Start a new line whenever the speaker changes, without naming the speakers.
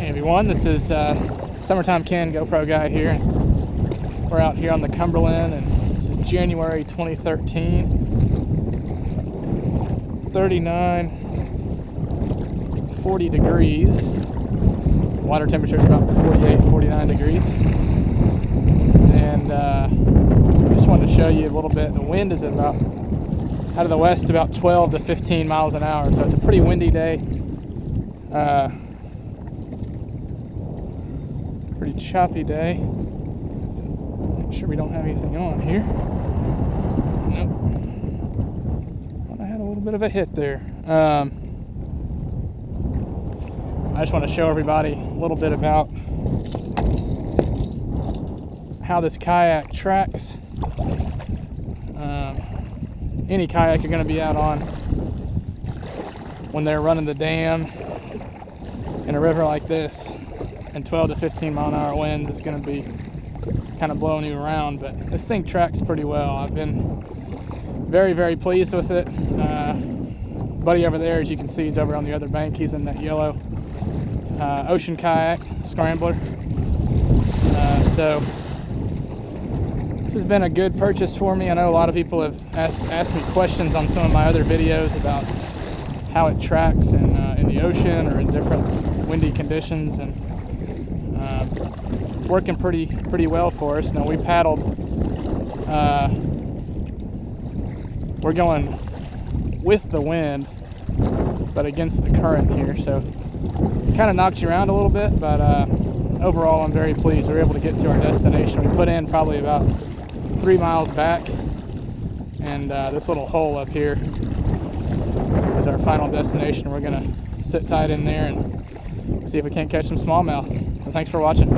Hey everyone, this is Summertime Ken GoPro guy here. We're out here on the Cumberland, and this is January 2013. 39, 40 degrees. Water temperature is about 48, 49 degrees. And I just wanted to show you a little bit. The wind is about, out of the west, about 12 to 15 miles an hour. So it's a pretty windy day. Pretty choppy day. Make sure we don't have anything on here. Nope. Thought I had a little bit of a hit there. I just want to show everybody a little bit about how this kayak tracks. Any kayak you're going to be out on when they're running the dam in a river like this, and 12 to 15 mile an hour winds is going to be kind of blowing you around, but this thing tracks pretty well. I've been very, very pleased with it. Buddy over there, as you can see, he's over on the other bank. He's in that yellow ocean kayak scrambler. So this has been a good purchase for me. I know a lot of people have asked me questions on some of my other videos about how it tracks in the ocean or in different windy conditions, and it's working pretty well for us. Now we paddled, we're going with the wind but against the current here, so it kind of knocks you around a little bit, but overall I'm very pleased. We were able to get to our destination. We put in probably about 3 miles back, and this little hole up here is our final destination. We're gonna sit tight in there and see if we can't catch some smallmouth. So thanks for watching.